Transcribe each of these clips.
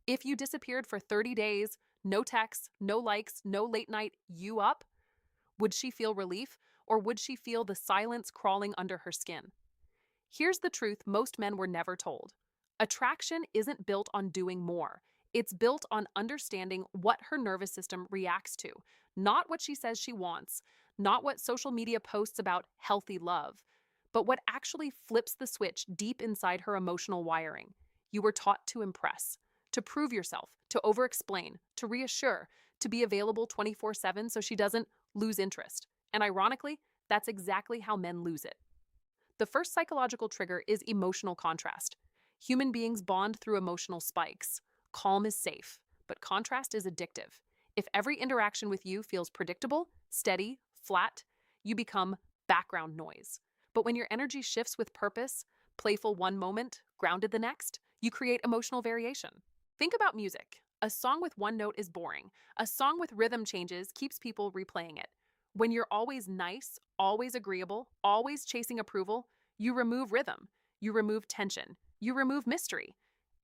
If you disappeared for 30 days, no texts, no likes, no late night, you up? Would she feel relief, or would she feel the silence crawling under her skin? Here's the truth most men were never told. Attraction isn't built on doing more. It's built on understanding what her nervous system reacts to, not what she says she wants, not what social media posts about healthy love, but what actually flips the switch deep inside her emotional wiring. You were taught to impress, to prove yourself, to over-explain, to reassure, to be available 24/7 so she doesn't lose interest. And ironically, that's exactly how men lose it. The first psychological trigger is emotional contrast. Human beings bond through emotional spikes. Calm is safe, but contrast is addictive. If every interaction with you feels predictable, steady, flat, you become background noise. But when your energy shifts with purpose, playful one moment, grounded the next, you create emotional variation. Think about music. A song with one note is boring. A song with rhythm changes keeps people replaying it. When you're always nice, always agreeable, always chasing approval, you remove rhythm, you remove tension, you remove mystery.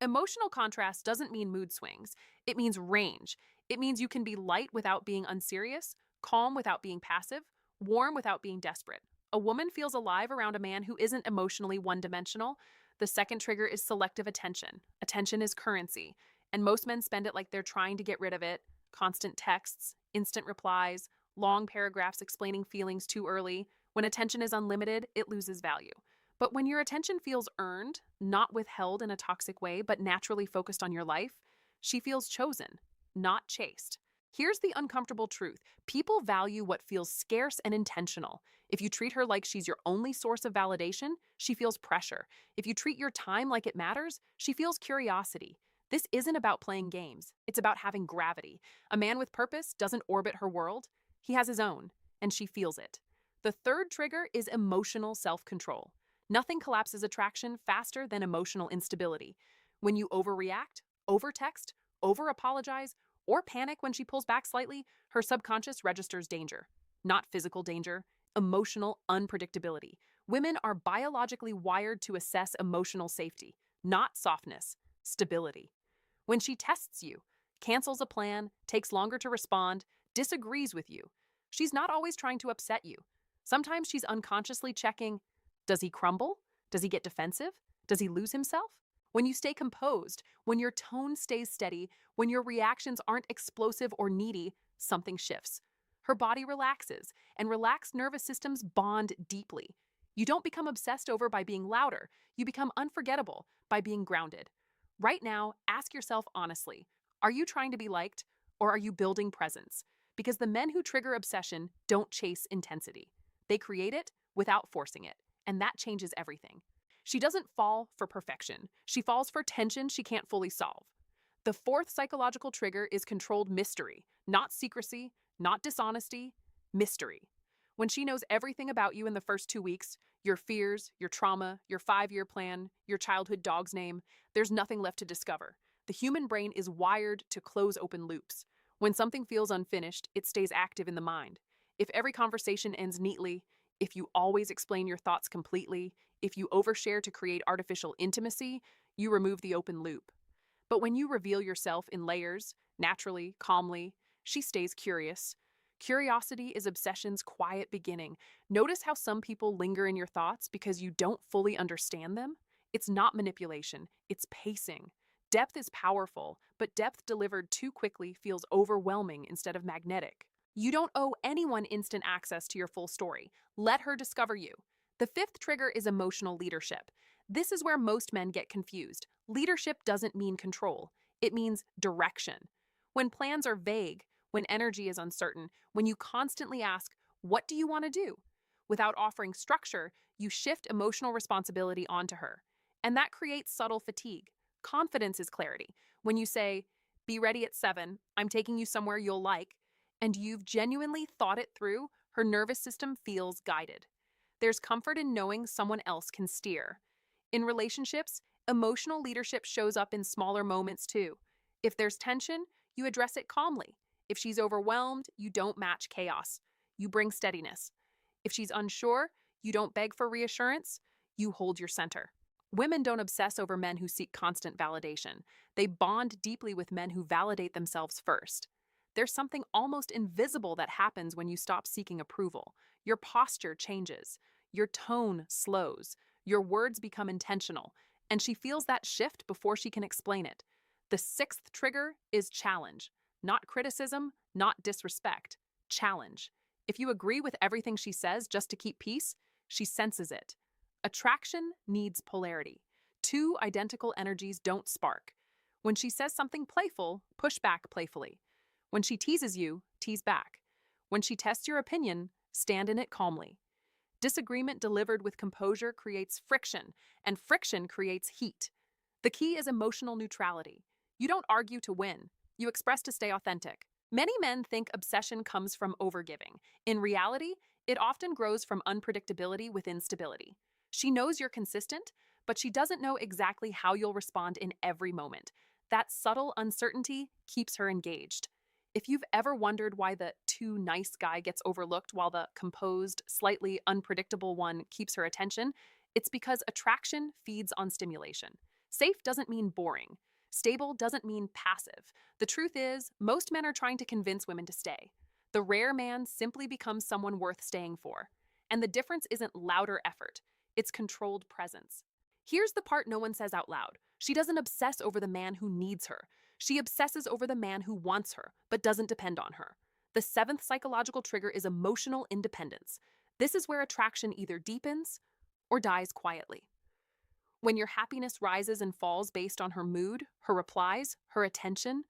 Emotional contrast doesn't mean mood swings. It means range. It means you can be light without being unserious, calm without being passive, warm without being desperate. A woman feels alive around a man who isn't emotionally one-dimensional. The second trigger is selective attention. Attention is currency, and most men spend it like they're trying to get rid of it. Constant texts, instant replies, long paragraphs explaining feelings too early. When attention is unlimited, it loses value. But when your attention feels earned, not withheld in a toxic way, but naturally focused on your life, she feels chosen, not chased. Here's the uncomfortable truth. People value what feels scarce and intentional. If you treat her like she's your only source of validation, she feels pressure. If you treat your time like it matters, she feels curiosity. This isn't about playing games. It's about having gravity. A man with purpose doesn't orbit her world. He has his own, and she feels it. The third trigger is emotional self-control. Nothing collapses attraction faster than emotional instability. When you overreact, overtext, over-apologize, or panic when she pulls back slightly, her subconscious registers danger. Not physical danger, emotional unpredictability. Women are biologically wired to assess emotional safety, not softness, stability. When she tests you, cancels a plan, takes longer to respond, disagrees with you, she's not always trying to upset you. Sometimes she's unconsciously checking, does he crumble? Does he get defensive? Does he lose himself? When you stay composed, when your tone stays steady, when your reactions aren't explosive or needy, something shifts. Her body relaxes, and relaxed nervous systems bond deeply. You don't become obsessed over by being louder. You become unforgettable by being grounded. Right now, ask yourself honestly, are you trying to be liked, or are you building presence? Because the men who trigger obsession don't chase intensity. They create it without forcing it, and that changes everything. She doesn't fall for perfection. She falls for tension she can't fully solve. The fourth psychological trigger is controlled mystery, not secrecy, not dishonesty, mystery. When she knows everything about you in the first 2 weeks, your fears, your trauma, your 5-year plan, your childhood dog's name, there's nothing left to discover. The human brain is wired to close open loops. When something feels unfinished, it stays active in the mind. If every conversation ends neatly, if you always explain your thoughts completely, if you overshare to create artificial intimacy, you remove the open loop. But when you reveal yourself in layers, naturally, calmly, she stays curious. Curiosity is obsession's quiet beginning. Notice how some people linger in your thoughts because you don't fully understand them? It's not manipulation, it's pacing. Depth is powerful, but depth delivered too quickly feels overwhelming instead of magnetic. You don't owe anyone instant access to your full story. Let her discover you. The fifth trigger is emotional leadership. This is where most men get confused. Leadership doesn't mean control. It means direction. When plans are vague, when energy is uncertain, when you constantly ask, what do you want to do? Without offering structure, you shift emotional responsibility onto her. And that creates subtle fatigue. Confidence is clarity. When you say, be ready at 7, I'm taking you somewhere you'll like, and you've genuinely thought it through, her nervous system feels guided. There's comfort in knowing someone else can steer. In relationships, emotional leadership shows up in smaller moments too. If there's tension, you address it calmly. If she's overwhelmed, you don't match chaos. You bring steadiness. If she's unsure, you don't beg for reassurance, you hold your center. Women don't obsess over men who seek constant validation. They bond deeply with men who validate themselves first. There's something almost invisible that happens when you stop seeking approval. Your posture changes, your tone slows, your words become intentional, and she feels that shift before she can explain it. The sixth trigger is challenge, not criticism, not disrespect. Challenge. If you agree with everything she says just to keep peace, she senses it. Attraction needs polarity. Two identical energies don't spark. When she says something playful, push back playfully. When she teases you, tease back. When she tests your opinion, stand in it calmly. Disagreement delivered with composure creates friction, and friction creates heat. The key is emotional neutrality. You don't argue to win, you express to stay authentic. Many men think obsession comes from overgiving. In reality, it often grows from unpredictability with instability. She knows you're consistent, but she doesn't know exactly how you'll respond in every moment. That subtle uncertainty keeps her engaged. If you've ever wondered why the too nice guy gets overlooked while the composed, slightly unpredictable one keeps her attention, it's because attraction feeds on stimulation. Safe doesn't mean boring. Stable doesn't mean passive. The truth is, most men are trying to convince women to stay. The rare man simply becomes someone worth staying for. And the difference isn't louder effort, it's controlled presence. Here's the part no one says out loud. She doesn't obsess over the man who needs her. She obsesses over the man who wants her, but doesn't depend on her. The seventh psychological trigger is emotional independence. This is where attraction either deepens or dies quietly. When your happiness rises and falls based on her mood, her replies, her attention,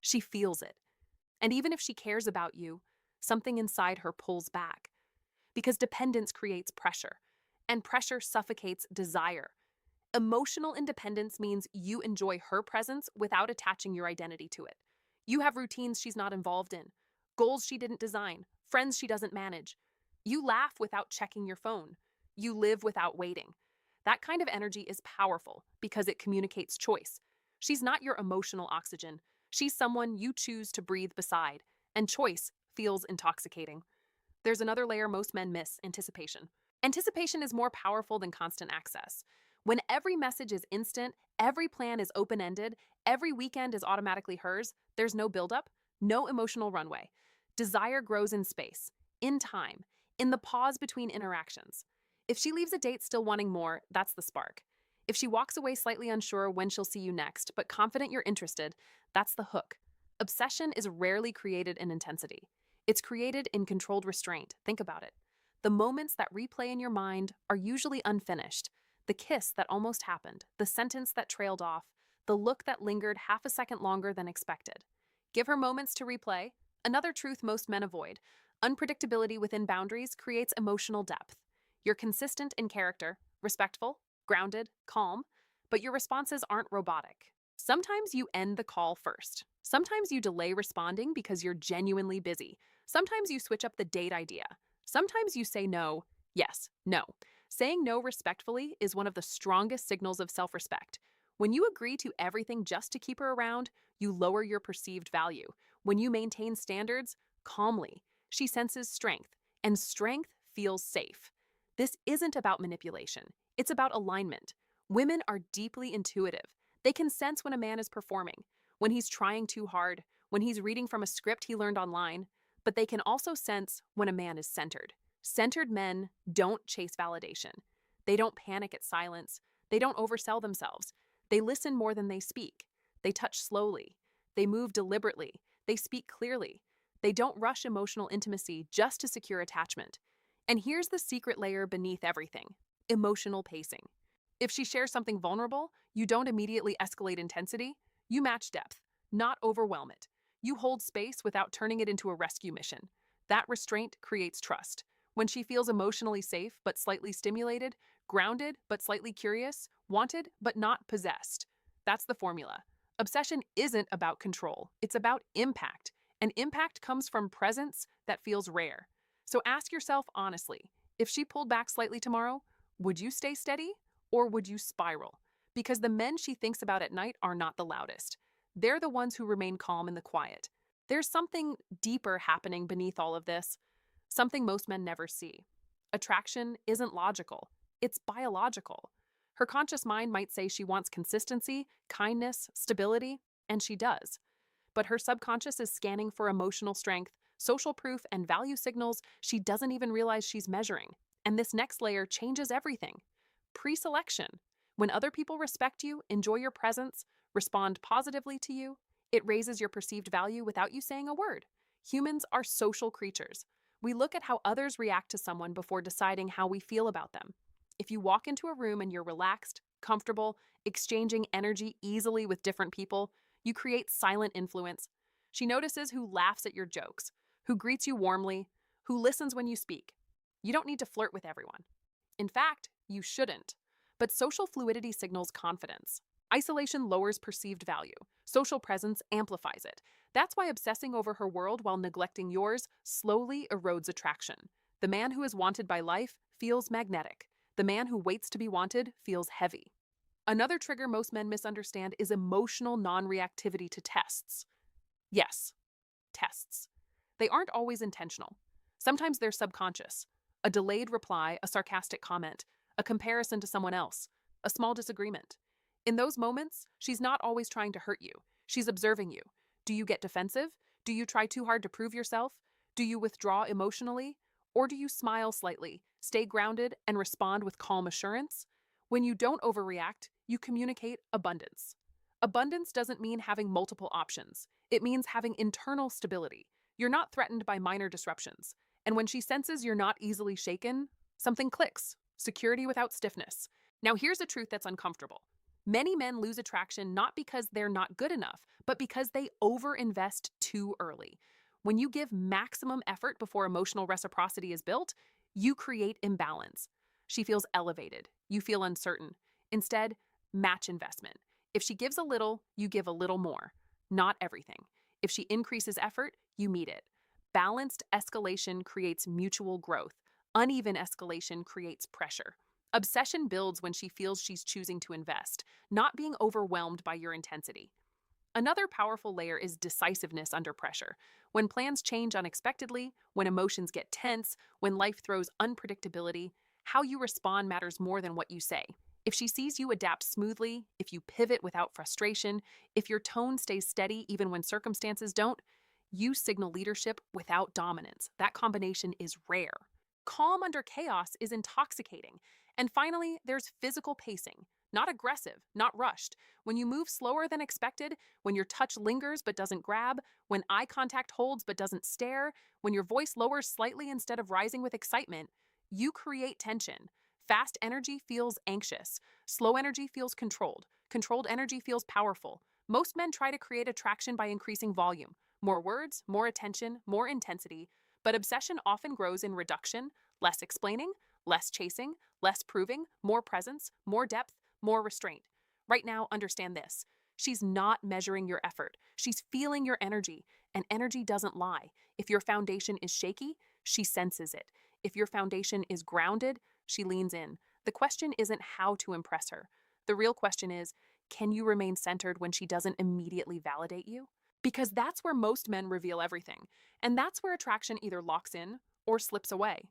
she feels it. And even if she cares about you, something inside her pulls back. Because dependence creates pressure, and pressure suffocates desire. Emotional independence means you enjoy her presence without attaching your identity to it. You have routines she's not involved in, goals she didn't design, friends she doesn't manage. You laugh without checking your phone. You live without waiting. That kind of energy is powerful because it communicates choice. She's not your emotional oxygen. She's someone you choose to breathe beside, and choice feels intoxicating. There's another layer most men miss: anticipation. Anticipation is more powerful than constant access. When every message is instant, every plan is open ended, every weekend is automatically hers, there's no buildup, no emotional runway. Desire grows in space, in time, in the pause between interactions. If she leaves a date still wanting more, that's the spark. If she walks away slightly unsure when she'll see you next, but confident you're interested, that's the hook. Obsession is rarely created in intensity. It's created in controlled restraint. Think about it. The moments that replay in your mind are usually unfinished. The kiss that almost happened, the sentence that trailed off, the look that lingered half a second longer than expected. Give her moments to replay. Another truth most men avoid: unpredictability within boundaries creates emotional depth. You're consistent in character, respectful, grounded, calm, but your responses aren't robotic. Sometimes you end the call first. Sometimes you delay responding because you're genuinely busy. Sometimes you switch up the date idea. Sometimes you say no, yes, no. Saying no respectfully is one of the strongest signals of self-respect. When you agree to everything just to keep her around, you lower your perceived value. When you maintain standards calmly, she senses strength, and strength feels safe. This isn't about manipulation. It's about alignment. Women are deeply intuitive. They can sense when a man is performing, when he's trying too hard, when he's reading from a script he learned online, but they can also sense when a man is centered. Centered men don't chase validation. They don't panic at silence. They don't oversell themselves. They listen more than they speak. They touch slowly. They move deliberately. They speak clearly. They don't rush emotional intimacy just to secure attachment. And here's the secret layer beneath everything: emotional pacing. If she shares something vulnerable, you don't immediately escalate intensity. You match depth, not overwhelm it. You hold space without turning it into a rescue mission. That restraint creates trust. When she feels emotionally safe but slightly stimulated, grounded but slightly curious, wanted but not possessed. That's the formula. Obsession isn't about control, it's about impact. And impact comes from presence that feels rare. So ask yourself honestly, if she pulled back slightly tomorrow, would you stay steady or would you spiral? Because the men she thinks about at night are not the loudest. They're the ones who remain calm in the quiet. There's something deeper happening beneath all of this, something most men never see. Attraction isn't logical, it's biological. Her conscious mind might say she wants consistency, kindness, stability, and she does. But her subconscious is scanning for emotional strength, social proof, and value signals she doesn't even realize she's measuring. And this next layer changes everything. Pre selection. When other people respect you, enjoy your presence, respond positively to you, it raises your perceived value without you saying a word. Humans are social creatures. We look at how others react to someone before deciding how we feel about them. If you walk into a room and you're relaxed, comfortable, exchanging energy easily with different people, you create silent influence. She notices who laughs at your jokes, who greets you warmly, who listens when you speak. You don't need to flirt with everyone. In fact, you shouldn't. But social fluidity signals confidence. Isolation lowers perceived value. Social presence amplifies it. That's why obsessing over her world while neglecting yours slowly erodes attraction. The man who is wanted by life feels magnetic. The man who waits to be wanted feels heavy. Another trigger most men misunderstand is emotional non-reactivity to tests. Yes, tests. They aren't always intentional. Sometimes they're subconscious. A delayed reply, a sarcastic comment, a comparison to someone else, a small disagreement. In those moments, she's not always trying to hurt you. She's observing you. Do you get defensive? Do you try too hard to prove yourself? Do you withdraw emotionally? Or do you smile slightly, stay grounded, and respond with calm assurance? When you don't overreact, you communicate abundance. Abundance doesn't mean having multiple options. It means having internal stability. You're not threatened by minor disruptions. And when she senses you're not easily shaken, something clicks. Security without stiffness. Now here's a truth that's uncomfortable. Many men lose attraction not because they're not good enough, but because they overinvest too early. When you give maximum effort before emotional reciprocity is built, you create imbalance. She feels elevated. You feel uncertain. Instead, match investment. If she gives a little, you give a little more. Not everything. If she increases effort, you meet it. Balanced escalation creates mutual growth. Uneven escalation creates pressure. Obsession builds when she feels she's choosing to invest, not being overwhelmed by your intensity. Another powerful layer is decisiveness under pressure. When plans change unexpectedly, when emotions get tense, when life throws unpredictability, how you respond matters more than what you say. If she sees you adapt smoothly, if you pivot without frustration, if your tone stays steady even when circumstances don't, you signal leadership without dominance. That combination is rare. Calm under chaos is intoxicating. And finally, there's physical pacing. Not aggressive, not rushed. When you move slower than expected, when your touch lingers but doesn't grab, when eye contact holds but doesn't stare, when your voice lowers slightly instead of rising with excitement, you create tension. Fast energy feels anxious. Slow energy feels controlled. Controlled energy feels powerful. Most men try to create attraction by increasing volume. More words, more attention, more intensity. But obsession often grows in reduction, less explaining, less chasing, less proving, more presence, more depth, more restraint. Right now, understand this. She's not measuring your effort. She's feeling your energy, and energy doesn't lie. If your foundation is shaky, she senses it. If your foundation is grounded, she leans in. The question isn't how to impress her. The real question is, can you remain centered when she doesn't immediately validate you? Because that's where most men reveal everything, and that's where attraction either locks in or slips away.